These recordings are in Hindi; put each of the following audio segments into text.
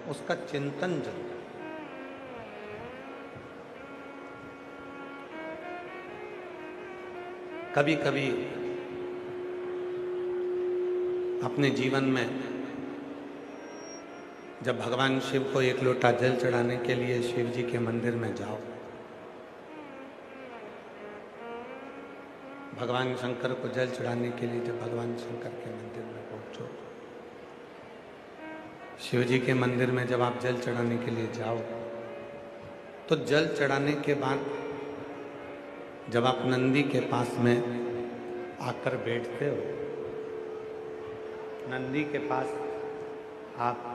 उसका चिंतन जरूर। कभी कभी अपने जीवन में जब भगवान शिव को एक लोटा जल चढ़ाने के लिए शिव जी के मंदिर में जाओ, भगवान शंकर को जल चढ़ाने के लिए जब भगवान शंकर के मंदिर में पहुंचो, शिव जी के मंदिर में जब आप जल चढ़ाने के लिए जाओ, तो जल चढ़ाने के बाद जब आप नंदी के पास में आकर बैठते हो, नंदी के पास आप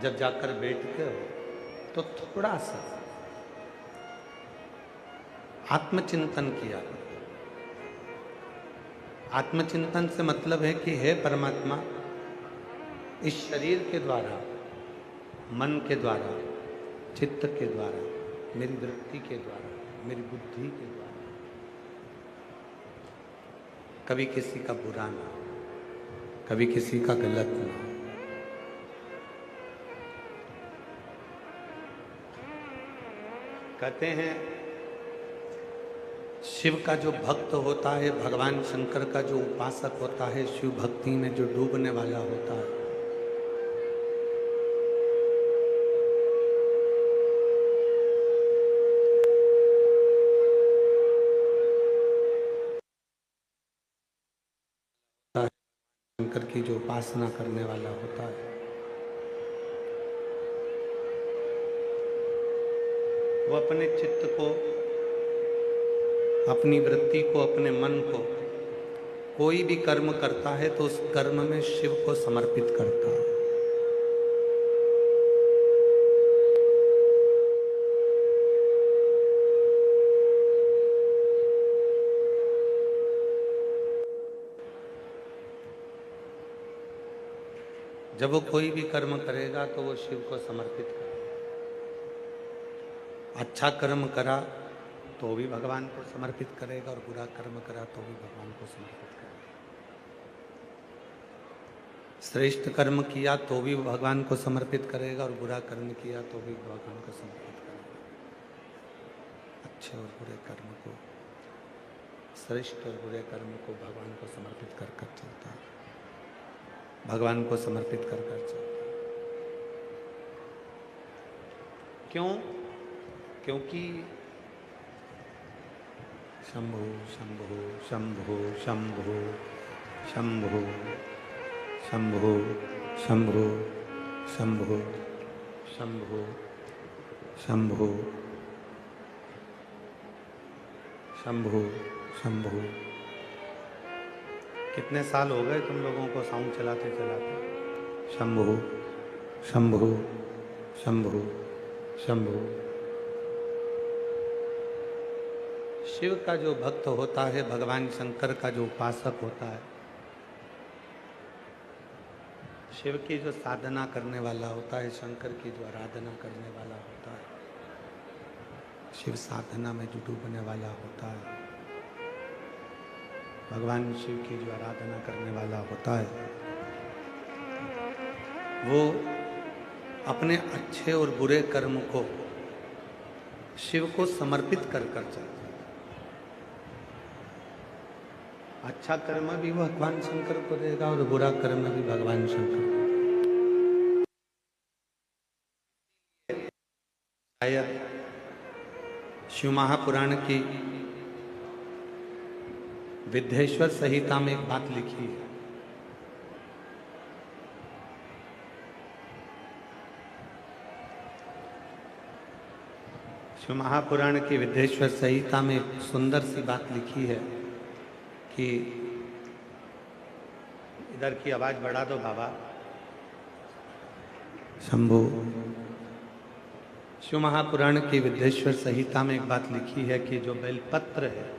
जब जाकर बैठते हो, तो थोड़ा सा आत्मचिंतन किया। आत्मचिंतन से मतलब है कि हे परमात्मा, इस शरीर के द्वारा, मन के द्वारा, चित्त के द्वारा, मेरी वृत्ति के द्वारा, मेरी बुद्धि के द्वारा कभी किसी का बुरा ना हो, कभी किसी का गलत ना हो। कहते हैं शिव का जो भक्त होता है, भगवान शंकर का जो उपासक होता है, शिव भक्ति में जो डूबने वाला होता है, शंकर की जो उपासना करने वाला होता है, वो अपने चित्त को, अपनी वृत्ति को, अपने मन को कोई भी कर्म करता है तो उस कर्म में शिव को समर्पित करता है। जब वो कोई भी कर्म करेगा तो वो शिव को समर्पित करेगा। अच्छा कर्म करा तो भी भगवान को समर्पित करेगा, और बुरा कर्म करा तो भी भगवान को समर्पित करेगा। श्रेष्ठ कर्म किया तो भी भगवान को समर्पित करेगा, और बुरा कर्म किया तो भी भगवान को समर्पित करेगा। अच्छे और बुरे कर्म को, श्रेष्ठ और बुरे कर्म को भगवान को समर्पित कर कर चलता है, भगवान को समर्पित कर कर चलता है। क्यों? क्योंकि शंभो शंभो शंभो शंभो शंभो शंभो शंभो शंभो शंभो शंभो शंभो शंभो। कितने साल हो गए तुम लोगों को साउंड चलाते चलाते? शंभो शंभो शंभो शंभो। शिव का जो भक्त होता है, भगवान शंकर का जो उपासक होता है, शिव की जो साधना करने वाला होता है, शंकर की जो आराधना करने वाला होता है, शिव साधना में जो डूबने वाला होता है, भगवान शिव की जो आराधना करने वाला होता है, वो अपने अच्छे और बुरे कर्म को शिव को समर्पित कर कर चलता है। अच्छा कर्म भी भगवान शंकर को देगा और बुरा कर्म भी भगवान शंकर को। शायद शिव महापुराण की विद्धेश्वर संहिता में एक बात लिखी है। शिव महापुराण की विद्धेश्वर संहिता में एक सुंदर सी बात लिखी है कि इधर की आवाज बढ़ा दो बाबा। शंभो। शिव महापुराण की विद्धेश्वर संहिता में एक बात लिखी है कि जो बेलपत्र है,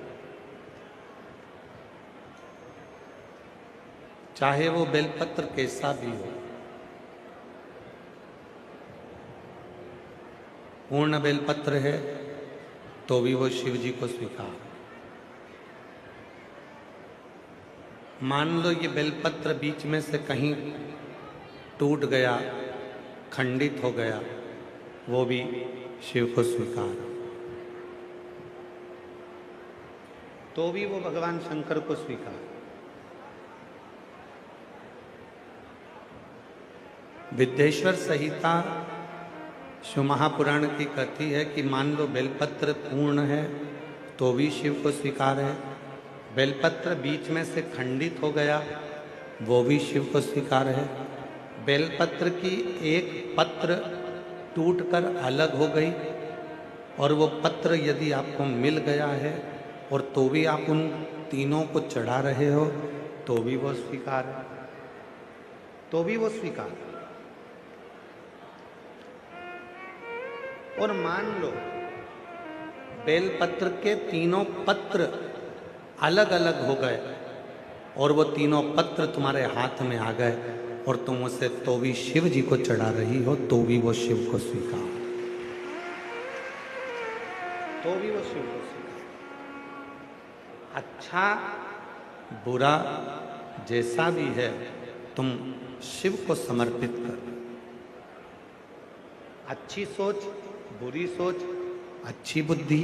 चाहे वो बेलपत्र कैसा भी हो, पूर्ण बेलपत्र है तो भी वो शिव जी को स्वीकार। मान लो ये बेलपत्र बीच में से कहीं टूट गया, खंडित हो गया, वो भी शिव को स्वीकार, तो भी वो भगवान शंकर को स्वीकार। विद्येश्वर संहिता शिव महापुराण की कहती है कि मान लो बेलपत्र पूर्ण है तो भी शिव को स्वीकार है, बेलपत्र बीच में से खंडित हो गया वो भी शिव को स्वीकार है, बेलपत्र की एक पत्र टूटकर अलग हो गई और वो पत्र यदि आपको मिल गया है और तो भी आप उन तीनों को चढ़ा रहे हो तो भी वो स्वीकार है, तो भी वो स्वीकार है। और मान लो बेलपत्र के तीनों पत्र अलग अलग हो गए और वो तीनों पत्र तुम्हारे हाथ में आ गए और तुम उसे तो भी शिव जी को चढ़ा रही हो तो भी वो शिव को स्वीकार, तो भी वो शिव को स्वीकार। अच्छा बुरा जैसा भी है तुम शिव को समर्पित कर, अच्छी सोच बुरी सोच, अच्छी बुद्धि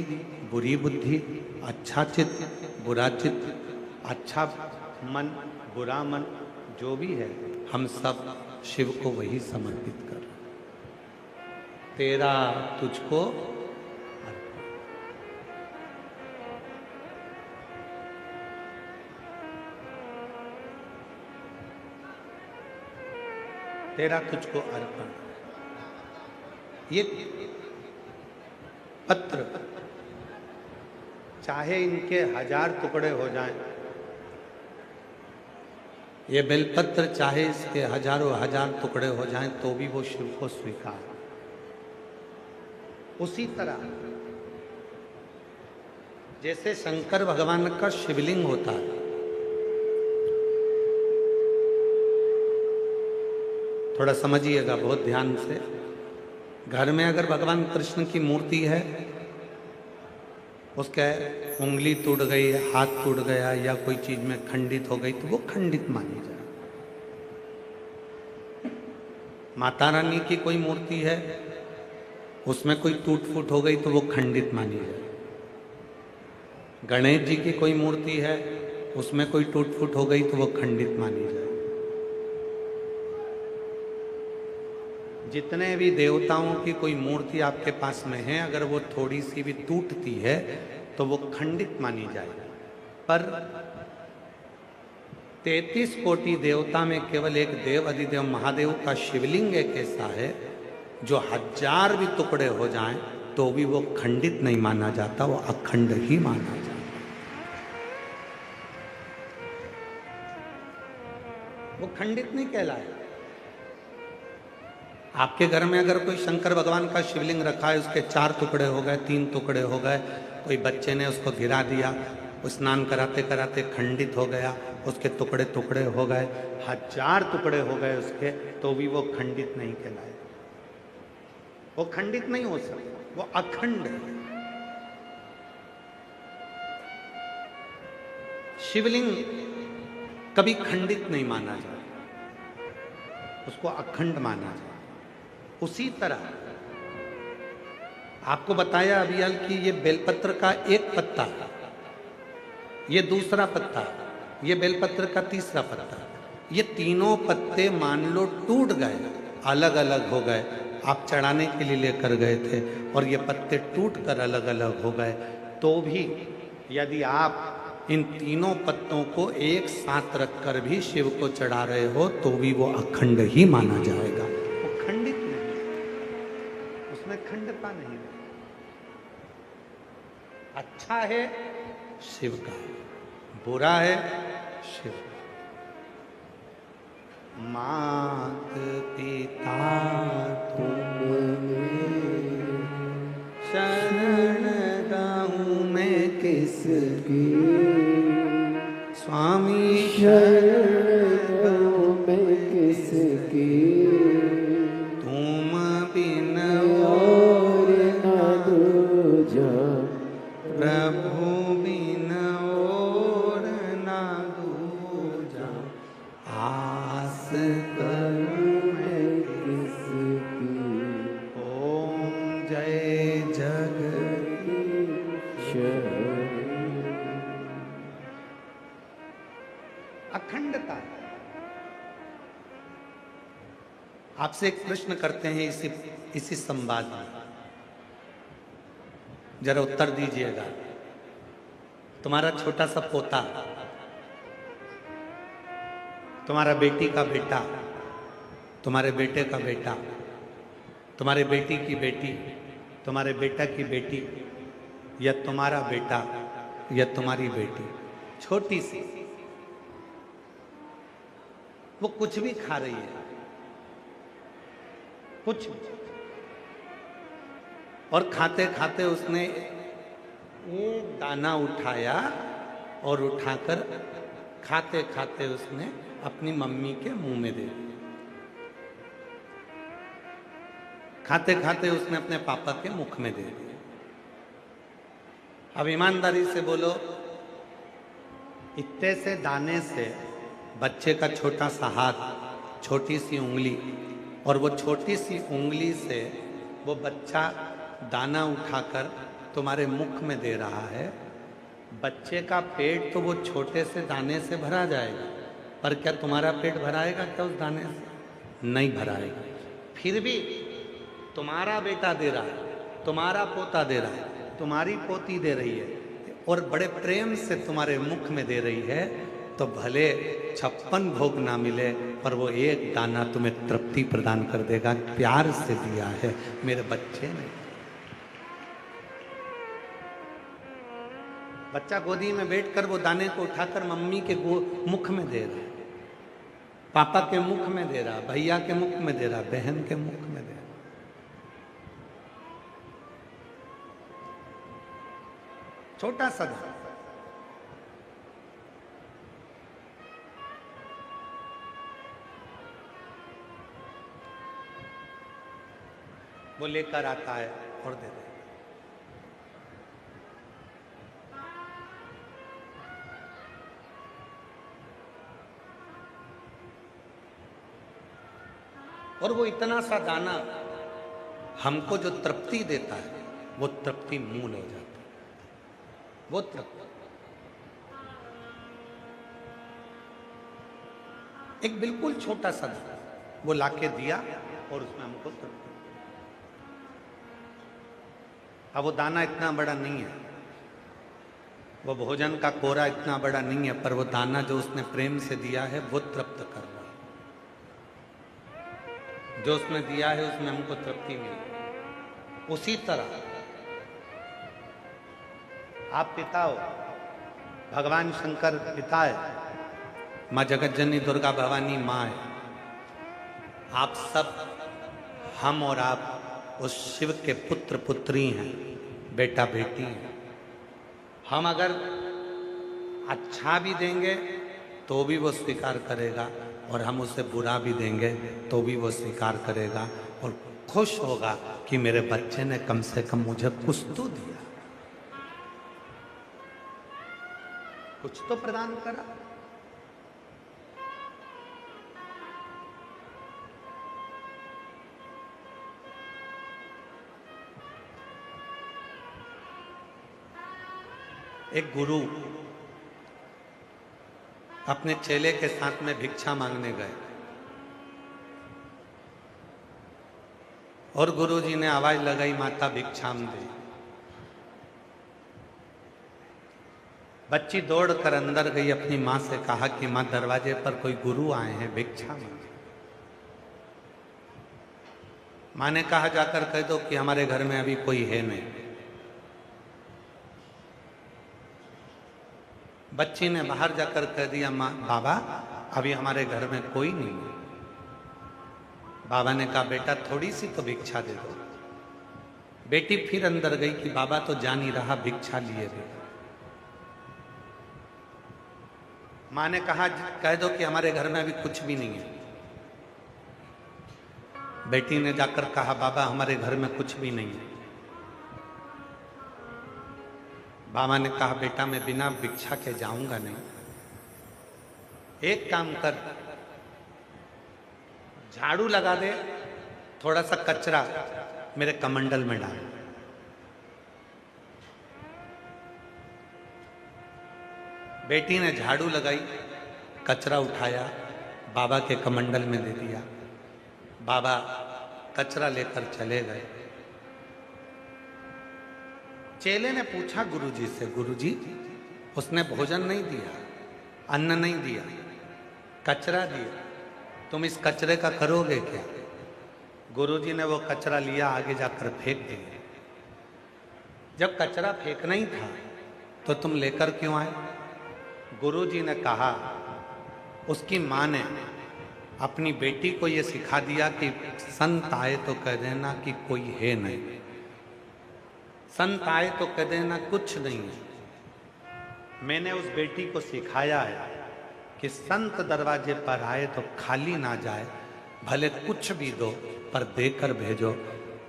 बुरी बुद्धि, अच्छा चित्त बुरा चित्त, अच्छा मन बुरा मन, जो भी है हम सब शिव को वही समर्पित कर, तेरा तुझको अर्पण। तेरा तुझको अर्पण। ये पत्र चाहे इनके 1000 टुकड़े हो जाएं, ये बेलपत्र चाहे इसके हजारों हजार टुकड़े हो जाएं तो भी वो शिव को स्वीकार। उसी तरह जैसे शंकर भगवान का शिवलिंग होता है, थोड़ा समझिएगा बहुत ध्यान से, घर में अगर भगवान कृष्ण की मूर्ति है, उसके उंगली टूट गई, हाथ टूट गया या कोई चीज में खंडित हो गई तो वो खंडित मानी जाए। माता रानी की कोई मूर्ति है, उसमें कोई टूट फूट हो गई तो वो खंडित मानी जाए। गणेश जी की कोई मूर्ति है, उसमें कोई टूट फूट हो गई तो वो खंडित मानी जाए। जितने भी देवताओं की कोई मूर्ति आपके पास में है, अगर वो थोड़ी सी भी टूटती है तो वो खंडित मानी जाएगी। पर 33 कोटि देवता में केवल एक देव अधिदेव महादेव का शिवलिंग एक ऐसा है जो 1000 भी टुकड़े हो जाएं तो भी वो खंडित नहीं माना जाता, वो अखंड ही माना जाता। वो खंडित नहीं कहलाया। आपके घर में अगर कोई शंकर भगवान का शिवलिंग रखा है, उसके 4 टुकड़े हो गए, 3 टुकड़े हो गए, कोई बच्चे ने उसको गिरा दिया, स्नान कराते कराते खंडित हो गया, उसके टुकड़े टुकड़े हो गए, 1000 टुकड़े हो गए उसके, तो भी वो खंडित नहीं कहलाए। वो खंडित नहीं हो सकता, वो अखंड है। शिवलिंग कभी खंडित नहीं माना जाए, उसको अखंड माना जाए। उसी तरह आपको बताया अभियाल कि ये बेलपत्र का एक पत्ता, ये दूसरा पत्ता, ये बेलपत्र का तीसरा पत्ता, ये तीनों पत्ते मान लो टूट गए, अलग अलग हो गए, आप चढ़ाने के लिए लेकर गए थे और ये पत्ते टूट कर अलग अलग हो गए, तो भी यदि आप इन तीनों पत्तों को एक साथ रखकर भी शिव को चढ़ा रहे हो तो भी वो अखंड ही माना जाएगा। वो खंडित नहीं, उसमें खंडता नहीं। अच्छा है शिव का, बुरा है शिव। मात पिता तुम शरण गाऊं मैं किसकी, स्वामी शरण गाऊं मैं किसकी, तुम बिन और न दूजा, प्रभु बिन और न दूजा, आस करूं मैं किसकी। आपसे एक प्रश्न करते हैं इसी संवाद में, जरा उत्तर दीजिएगा। तुम्हारा छोटा सा पोता, तुम्हारा बेटी का बेटा, तुम्हारे बेटे का बेटा, तुम्हारे बेटी की बेटी, तुम्हारे बेटा की बेटी, या तुम्हारा बेटा या तुम्हारी बेटी, छोटी सी, वो कुछ भी खा रही है, कुछ भी, और खाते खाते उसने एक दाना उठाया और उठाकर खाते खाते उसने अपनी मम्मी के मुंह में दे दिया। खाते खाते उसने अपने पापा के मुख में दे दिया। अब ईमानदारी से बोलो, इतने से दाने से बच्चे का छोटा सा हाथ, छोटी सी उंगली, और वो छोटी सी उंगली से वो बच्चा दाना उठाकर तुम्हारे मुख में दे रहा है। बच्चे का पेट तो वो छोटे से दाने से भरा जाएगा, पर क्या तुम्हारा पेट भराएगा क्या उस दाने से? नहीं भराएगा। फिर भी तुम्हारा बेटा दे रहा है, तुम्हारा पोता दे रहा है, तुम्हारी पोती दे रही है, और बड़े प्रेम से तुम्हारे मुख में दे रही है, तो भले 56 भोग ना मिले, पर वो एक दाना तुम्हें तृप्ति प्रदान कर देगा। प्यार से दिया है मेरे बच्चे ने। बच्चा गोदी में बैठकर वो दाने को उठाकर मम्मी के मुख में दे रहा है, पापा के मुख में दे रहा, भैया के मुख में दे रहा, बहन के मुख में दे रहा। छोटा सा दाना, वो लेकर आता है और दे देता है। और वो इतना सा दाना हमको जो तृप्ति देता है, वो तृप्ति मूल हो जाता है। वो तृप्ति एक बिल्कुल छोटा सा दाना वो लाके दिया और उसमें हमको तृप्ति। अब वो दाना इतना बड़ा नहीं है, वो भोजन का कोरा इतना बड़ा नहीं है, पर वो दाना जो उसने प्रेम से दिया है वो तृप्त कर रहा है। जो उसने दिया है उसमें हमको तृप्ति मिली। उसी तरह आप पिता हो, भगवान शंकर पिता है, माँ जगत जननी दुर्गा भवानी माँ है। आप सब, हम और आप उस शिव के पुत्र पुत्री हैं, बेटा बेटी हैं। हम अगर अच्छा भी देंगे तो भी वो स्वीकार करेगा, और हम उसे बुरा भी देंगे तो भी वो स्वीकार करेगा, और खुश होगा कि मेरे बच्चे ने कम से कम मुझे कुछ तो दिया, कुछ तो प्रदान करा। एक गुरु अपने चेले के साथ में भिक्षा मांगने गए, और गुरुजी ने आवाज लगाई, माता भिक्षाम दे। बच्ची दौड़कर अंदर गई, अपनी माँ से कहा कि माँ दरवाजे पर कोई गुरु आए हैं, भिक्षा मांगे। माँ ने कहा जाकर कह दो कि हमारे घर में अभी कोई है नहीं। बच्ची ने बाहर जाकर कह दिया, माँ बाबा अभी हमारे घर में कोई नहीं है। बाबा ने कहा बेटा थोड़ी सी तो भिक्षा दे दो। बेटी फिर अंदर गई कि बाबा तो जान ही रहा, भिक्षा लिए गए। माँ ने कहा कह दो कि हमारे घर में अभी कुछ भी नहीं है। बेटी ने जाकर कहा बाबा हमारे घर में कुछ भी नहीं है। बाबा ने कहा बेटा मैं बिना भिक्षा के जाऊंगा नहीं, एक काम कर, झाड़ू लगा दे, थोड़ा सा कचरा मेरे कमंडल में डाल। बेटी ने झाड़ू लगाई, कचरा उठाया, बाबा के कमंडल में दे दिया। बाबा कचरा लेकर चले गए। चेले ने पूछा गुरुजी से, गुरुजी उसने भोजन नहीं दिया, अन्न नहीं दिया, कचरा दिया, तुम इस कचरे का करोगे क्या? गुरुजी ने वो कचरा लिया, आगे जाकर फेंक दिया। जब कचरा फेंकना ही था तो तुम लेकर क्यों आए? गुरुजी ने कहा, उसकी माँ ने अपनी बेटी को ये सिखा दिया कि संत आए तो कह देना कि कोई है नहीं, संत आए तो कह देना कुछ नहीं है। मैंने उस बेटी को सिखाया है कि संत दरवाजे पर आए तो खाली ना जाए, भले कुछ भी दो पर देकर भेजो।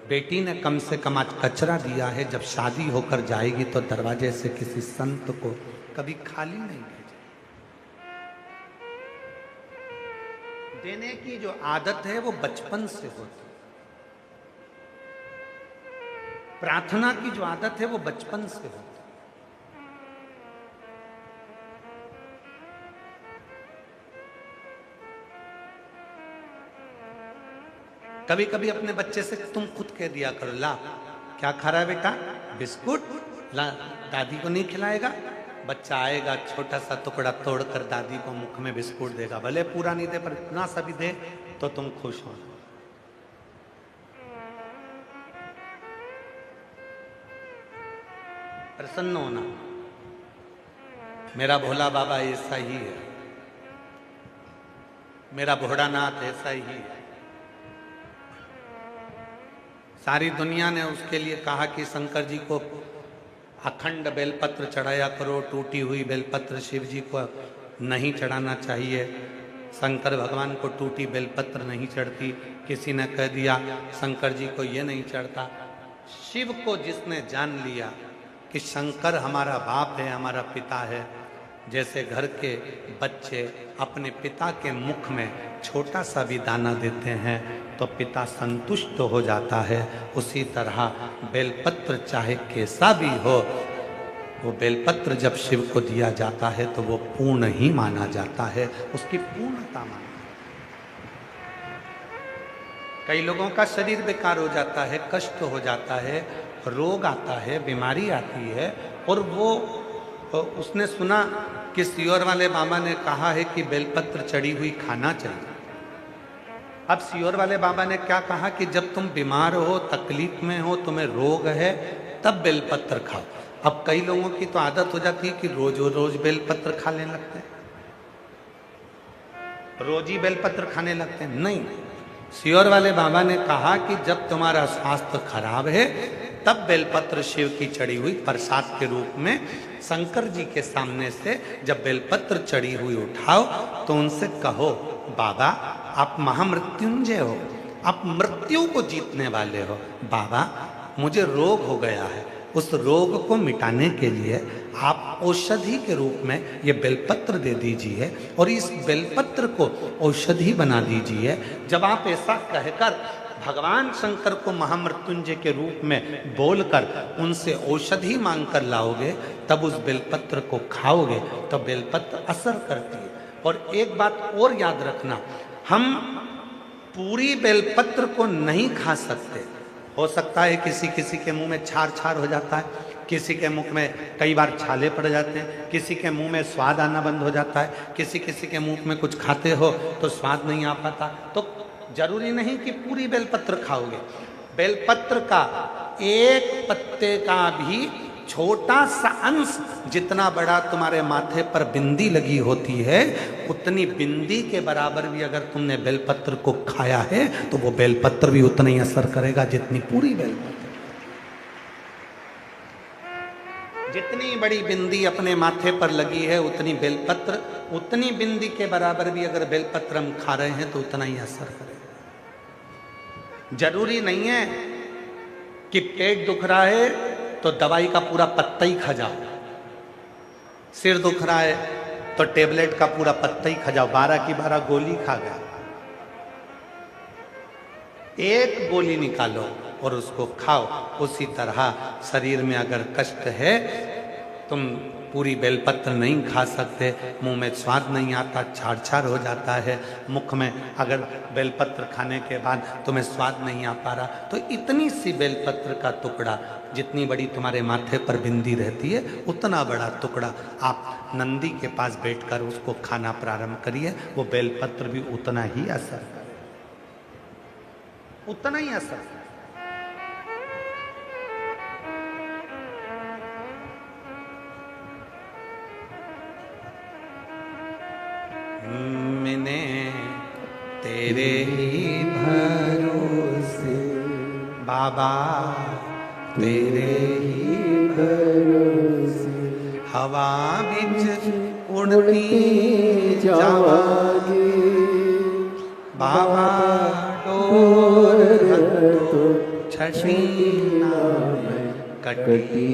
बेटी ने कम से कम आज कचरा दिया है, जब शादी होकर जाएगी तो दरवाजे से किसी संत को कभी खाली नहीं भेजे। देने की जो आदत है वो बचपन से होती, प्रार्थना की जो आदत है वो बचपन से होती। कभी कभी अपने बच्चे से तुम खुद कह दिया करो, ला क्या खा रहा है बेटा? बिस्कुट। ला, दादी को नहीं खिलाएगा? बच्चा आएगा, छोटा सा टुकड़ा तोड़कर दादी को मुख में बिस्कुट देगा, भले पूरा नहीं दे पर इतना सा भी दे तो तुम खुश हो। प्रसन्न होना। मेरा भोला बाबा ऐसा ही है, मेरा भोलानाथ ऐसा ही है। सारी दुनिया ने उसके लिए कहा कि शंकर जी को अखंड बेलपत्र चढ़ाया करो, टूटी हुई बेलपत्र शिव जी को नहीं चढ़ाना चाहिए। शंकर भगवान को टूटी बेलपत्र नहीं चढ़ती। किसी ने कह दिया शंकर जी को ये नहीं चढ़ता। शिव को जिसने जान लिया कि शंकर हमारा बाप है, हमारा पिता है, जैसे घर के बच्चे अपने पिता के मुख में छोटा सा भी दाना देते हैं तो पिता संतुष्ट हो जाता है, उसी तरह बेलपत्र चाहे कैसा भी हो, वो बेलपत्र जब शिव को दिया जाता है तो वो पूर्ण ही माना जाता है, उसकी पूर्णता माना। कई लोगों का शरीर बेकार हो जाता है, कष्ट हो जाता है, रोग आता है, बीमारी आती है, और वो उसने सुना कि सियोर वाले बाबा ने कहा है कि बेलपत्र चढ़ी हुई खाना चाहिए। अब सियोर वाले बाबा ने क्या कहा कि जब तुम बीमार हो, तकलीफ में हो, तुम्हें रोग है, तब बेलपत्र खाओ। अब कई लोगों की तो आदत हो जाती है कि रोज रोज बेलपत्र खाने लगते हैं, रोज ही बेलपत्र खाने लगते हैं। नहीं, सियोर वाले बाबा ने कहा कि जब तुम्हारा स्वास्थ्य खराब है तब बेलपत्र शिव की चढ़ी हुई प्रसाद के रूप में शंकर जी के सामने से जब बेलपत्र चढ़ी हुई उठाओ तो उनसे कहो, बाबा आप महामृत्युंजय हो, आप मृत्यु को जीतने वाले हो। बाबा मुझे रोग हो गया है, उस रोग को मिटाने के लिए आप औषधि के रूप में ये बेलपत्र दे दीजिए और इस बेलपत्र को औषधि बना दीजिए। जब आप ऐसा कहकर भगवान शंकर को महामृत्युंजय के रूप में बोलकर उनसे औषधि मांगकर लाओगे, तब उस बेलपत्र को खाओगे तो बेलपत्र असर करती है। और एक बात और याद रखना, हम पूरी बेलपत्र को नहीं खा सकते। हो सकता है किसी किसी के मुंह में छार छार हो जाता है, किसी के मुख में कई बार छाले पड़ जाते हैं, किसी के मुंह में स्वाद आना बंद हो जाता है, किसी किसी के मुंह में कुछ खाते हो तो स्वाद नहीं आ पाता। तो जरूरी नहीं कि पूरी बेलपत्र खाओगे। बेलपत्र का एक पत्ते का भी छोटा सा अंश, जितना बड़ा तुम्हारे माथे पर बिंदी लगी होती है, उतनी बिंदी के बराबर भी अगर तुमने बेलपत्र को खाया है तो वो बेलपत्र भी उतना ही असर करेगा जितनी पूरी बेलपत्र। जितनी बड़ी बिंदी अपने माथे पर लगी है उतनी बेलपत्र, उतनी बिंदी के बराबर भी अगर बेलपत्र हम खा रहे हैं तो उतना ही असर करेगा। जरूरी नहीं है कि पेट दुख रहा है तो दवाई का पूरा पत्ता ही खा जाओ, सिर दुख रहा है तो टेबलेट का पूरा पत्ता ही खा जाओ, 12 की 12 गोली खा गया। एक गोली निकालो और उसको खाओ। उसी तरह शरीर में अगर कष्ट है तुम पूरी बेलपत्र नहीं खा सकते, मुंह में स्वाद नहीं आता, छाड़ छाड़ हो जाता है मुख में, अगर बेलपत्र खाने के बाद तुम्हें स्वाद नहीं आ पा रहा, तो इतनी सी बेलपत्र का टुकड़ा, जितनी बड़ी तुम्हारे माथे पर बिंदी रहती है उतना बड़ा टुकड़ा आप नंदी के पास बैठकर उसको खाना प्रारंभ करिए, वो बेलपत्र भी उतना ही असर करे, उतना ही असर करे। मैंने तेरे ही भरोसे बाबा, तेरे ही भरोसे हवा बिच उड़ती जावागी बाबा, डोर तो छठी कटी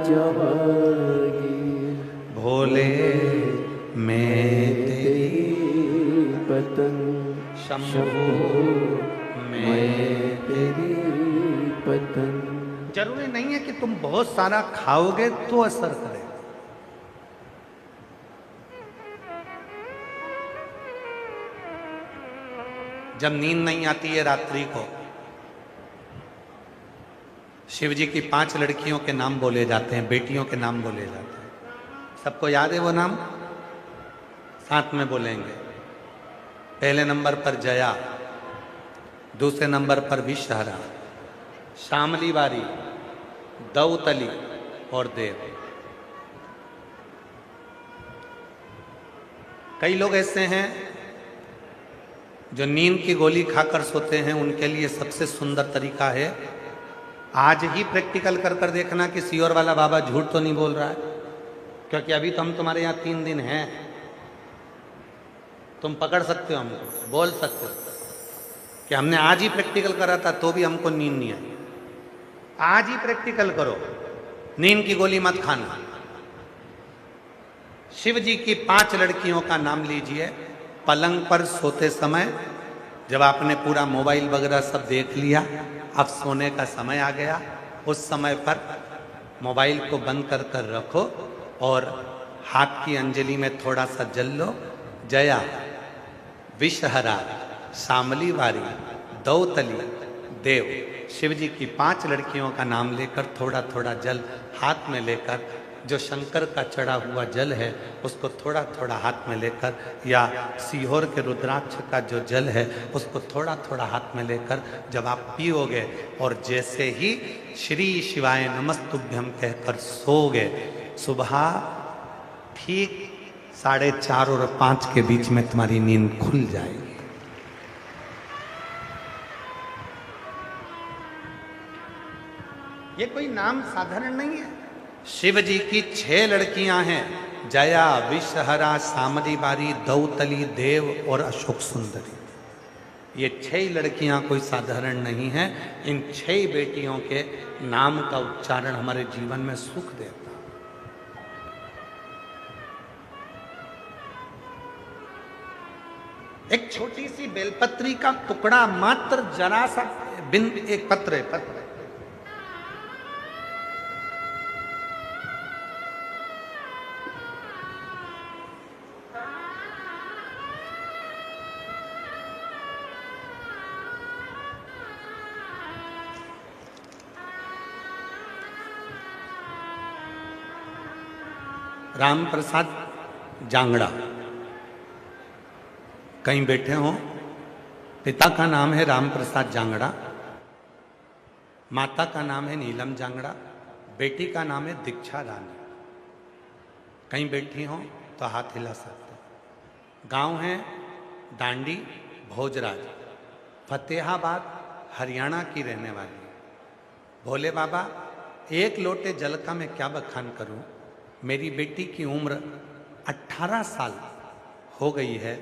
जावागी, भोले मैं तेरी पतंग, शंभू मैं तेरी पतंग। जरूरी नहीं है कि तुम बहुत सारा खाओगे तो असर करे। जब नींद नहीं आती है रात्रि को, शिव जी की 5 लड़कियों के नाम बोले जाते हैं, बेटियों के नाम बोले जाते हैं। सबको याद है वो नाम? साथ में बोलेंगे। पहले नंबर पर जया, दूसरे नंबर पर विषहरा, शामली बारी, दौतली और देव। कई लोग ऐसे हैं जो नींद की गोली खाकर सोते हैं, उनके लिए सबसे सुंदर तरीका है, आज ही प्रैक्टिकल कर कर देखना कि सीहोर वाला बाबा झूठ तो नहीं बोल रहा है, क्योंकि अभी तो हम तुम्हारे यहाँ 3 दिन हैं, तुम पकड़ सकते हो, हमको बोल सकते हो कि हमने आज ही प्रैक्टिकल करा था तो भी हमको नींद नहीं आई। आज ही प्रैक्टिकल करो, नींद की गोली मत खाना। शिव जी की 5 लड़कियों का नाम लीजिए। पलंग पर सोते समय जब आपने पूरा मोबाइल वगैरह सब देख लिया, अब सोने का समय आ गया, उस समय पर मोबाइल को बंद कर कर रखो और हाथ की अंजलि में थोड़ा सा जल लो। जया, विषहरा, शामली वारी, दौतली, देव, शिव जी की 5 लड़कियों का नाम लेकर थोड़ा थोड़ा जल हाथ में लेकर, जो शंकर का चढ़ा हुआ जल है उसको थोड़ा थोड़ा हाथ में लेकर, या सीहोर के रुद्राक्ष का जो जल है उसको थोड़ा थोड़ा हाथ में लेकर जब आप पियोगे और जैसे ही श्री शिवाय नमस्तुभ्यम कहकर सोओगे, सुबह ठीक 4:30 और 5 के बीच में तुम्हारी नींद खुल जाएगी। ये कोई नाम साधारण नहीं है। शिव जी की 6 लड़कियां हैं, जया, विषहरा, शामली बारी, दौतली, देव और अशोक सुंदरी। ये 6 लड़कियां कोई साधारण नहीं है। इन 6 बेटियों के नाम का उच्चारण हमारे जीवन में सुख देता। एक छोटी सी बेलपत्री का टुकड़ा, मात्र जरा सा बिंद, एक पत्र है, पत्र राम प्रसाद जांगड़ा कहीं बैठे हों। पिता का नाम है राम प्रसाद जांगड़ा, माता का नाम है नीलम जांगड़ा, बेटी का नाम है दीक्षा रानी। कहीं बैठी हों तो हाथ हिला सकते। गांव है डांडी, भोजराज, फतेहाबाद, हरियाणा की रहने वाली। भोले बाबा, 1 लोटे जल का मैं क्या बखान करूं। मेरी बेटी की उम्र 18 साल हो गई है,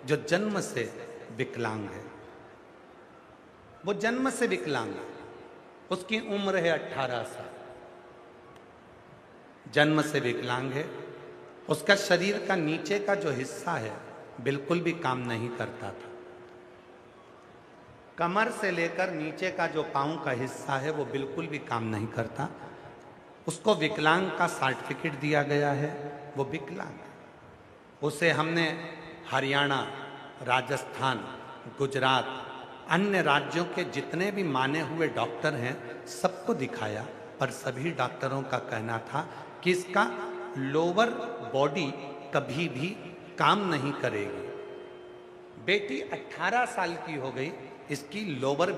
जो जन्म से विकलांग है। वो जन्म से विकलांग है, उसकी उम्र है 18 साल, जन्म से विकलांग है। उसका शरीर का नीचे का जो हिस्सा है बिल्कुल भी काम नहीं करता था। कमर से लेकर नीचे का जो पांव का हिस्सा है वो बिल्कुल भी काम नहीं करता। उसको विकलांग का सर्टिफिकेट दिया गया है, वो विकलांग है। उसे हमने हरियाणा, राजस्थान, गुजरात, अन्य राज्यों के जितने भी माने हुए डॉक्टर हैं सबको दिखाया, पर सभी डॉक्टरों का कहना था कि इसका लोअर बॉडी कभी भी काम नहीं करेगी। बेटी 18 साल की हो गई, इसकी लोअर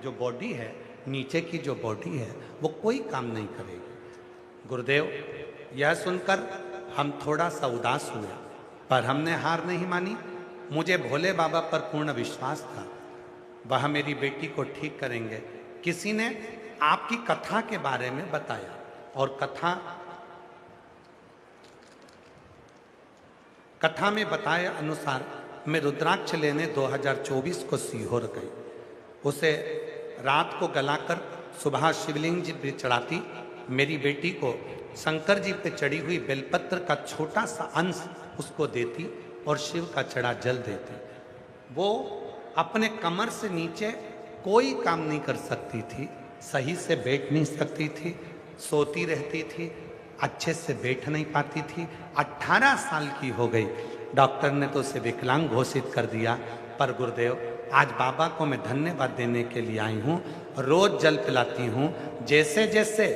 जो बॉडी है, नीचे की जो बॉडी है, वो कोई काम नहीं करेगी। गुरुदेव, यह सुनकर हम थोड़ा सा उदास हुए, पर हमने हार नहीं मानी। मुझे भोले बाबा पर पूर्ण विश्वास था, वह मेरी बेटी को ठीक करेंगे। किसी ने आपकी कथा के बारे में बताया और कथा में बताए अनुसार मैं रुद्राक्ष लेने 2024 को सीहोर गई। उसे रात को गलाकर सुबह शिवलिंग जी पे चढ़ाती, मेरी बेटी को शंकर जी पे चढ़ी हुई बेलपत्र का छोटा सा अंश उसको देती और शिव का चढ़ा जल देती। वो अपने कमर से नीचे कोई काम नहीं कर सकती थी, सही से बैठ नहीं सकती थी, सोती रहती थी, अच्छे से बैठ नहीं पाती थी। 18 साल की हो गई, डॉक्टर ने तो उसे विकलांग घोषित कर दिया। पर गुरुदेव, आज बाबा को मैं धन्यवाद देने के लिए आई हूँ। रोज जल पिलाती हूँ। जैसे जैसे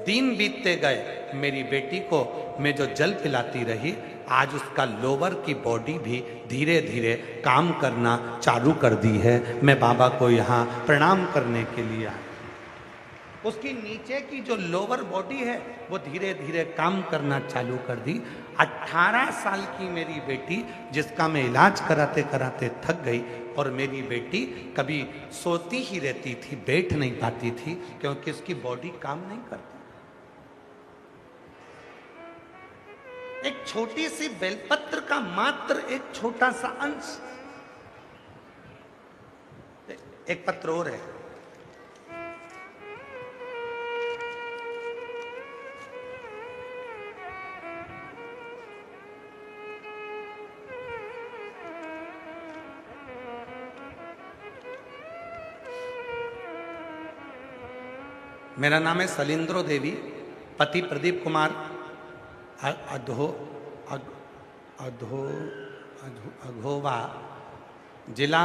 दिन बीतते गए, मेरी बेटी को मैं जो जल पिलाती रही, आज उसका लोअर की बॉडी भी धीरे धीरे काम करना चालू कर दी है। मैं बाबा को यहाँ प्रणाम करने के लिए आई। उसकी नीचे की जो लोअर बॉडी है वो धीरे धीरे काम करना चालू कर दी। 18 साल की मेरी बेटी, जिसका मैं इलाज कराते कराते थक गई, और मेरी बेटी कभी सोती ही रहती थी, बैठ नहीं पाती थी, क्योंकि उसकी बॉडी काम नहीं करती। एक छोटी सी बेलपत्र का मात्र एक छोटा सा अंश, एक पत्र और है, मेरा नाम है सलिंद्रो देवी, पति प्रदीप कुमार, अघोवा, जिला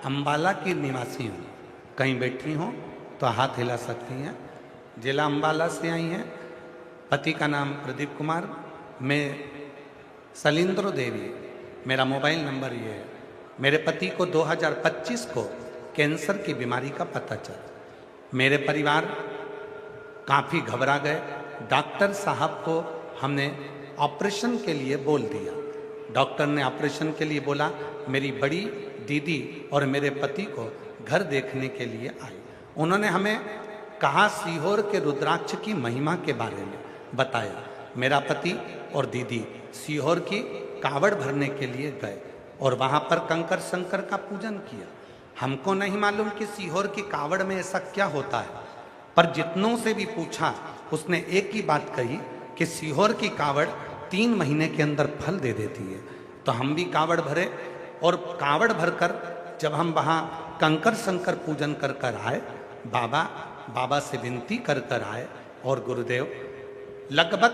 अंबाला की निवासी हूँ। कहीं बैठी हो तो हाथ हिला सकती हैं। जिला अंबाला से आई हैं। पति का नाम प्रदीप कुमार, मैं सलिंद्रो देवी, मेरा मोबाइल नंबर ये है। मेरे पति को 2025 को कैंसर की बीमारी का पता चला। मेरे परिवार काफ़ी घबरा गए। डॉक्टर साहब को हमने ऑपरेशन के लिए बोल दिया। डॉक्टर ने ऑपरेशन के लिए बोला। मेरी बड़ी दीदी और मेरे पति को घर देखने के लिए आई। उन्होंने हमें कहा, सीहोर के रुद्राक्ष की महिमा के बारे में बताया। मेरा पति और दीदी सीहोर की कावड़ भरने के लिए गए और वहाँ पर कंकर शंकर का पूजन किया। हमको नहीं मालूम कि सीहोर की कावड़ में ऐसा क्या होता है, पर जितनों से भी पूछा, उसने एक ही बात कही कि सीहोर की कावड़ 3 महीने के अंदर फल दे देती है। तो हम भी कावड़ भरे और कावड़ भरकर जब हम वहाँ कंकर शंकर पूजन कर कर आए, बाबा से विनती कर कर आए, और गुरुदेव लगभग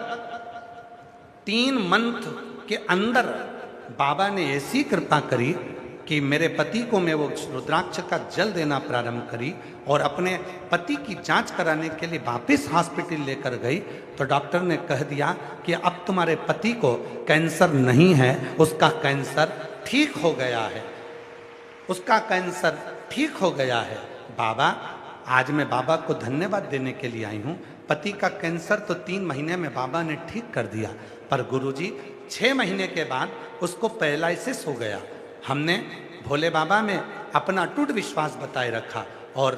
3 मंथ के अंदर बाबा ने ऐसी कृपा करी कि मेरे पति को मैं वो रुद्राक्ष का जल देना प्रारंभ करी, और अपने पति की जांच कराने के लिए वापस हॉस्पिटल लेकर गई तो डॉक्टर ने कह दिया कि अब तुम्हारे पति को कैंसर नहीं है, उसका कैंसर ठीक हो गया है, उसका कैंसर ठीक हो गया है। बाबा, आज मैं बाबा को धन्यवाद देने के लिए आई हूँ। पति का कैंसर तो 3 महीने में बाबा ने ठीक कर दिया, पर गुरुजी 6 महीने के बाद उसको पैरालिसिस हो गया। हमने भोले बाबा में अपना अटूट विश्वास बताए रखा और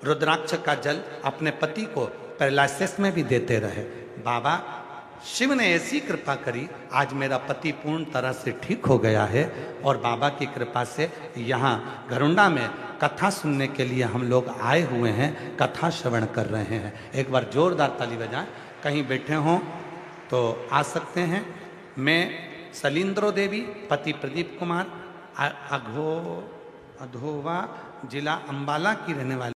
रुद्राक्ष का जल अपने पति को पैरालिसिस में भी देते रहे। बाबा शिव ने ऐसी कृपा करी, आज मेरा पति पूर्ण तरह से ठीक हो गया है, और बाबा की कृपा से यहाँ घरुंडा में कथा सुनने के लिए हम लोग आए हुए हैं, कथा श्रवण कर रहे हैं। एक बार जोरदार ताली बजाएं। कहीं बैठे हों तो आ सकते हैं। मैं सलिंद्रो देवी, पति प्रदीप कुमार, अघोवा, जिला अंबाला की रहने वाली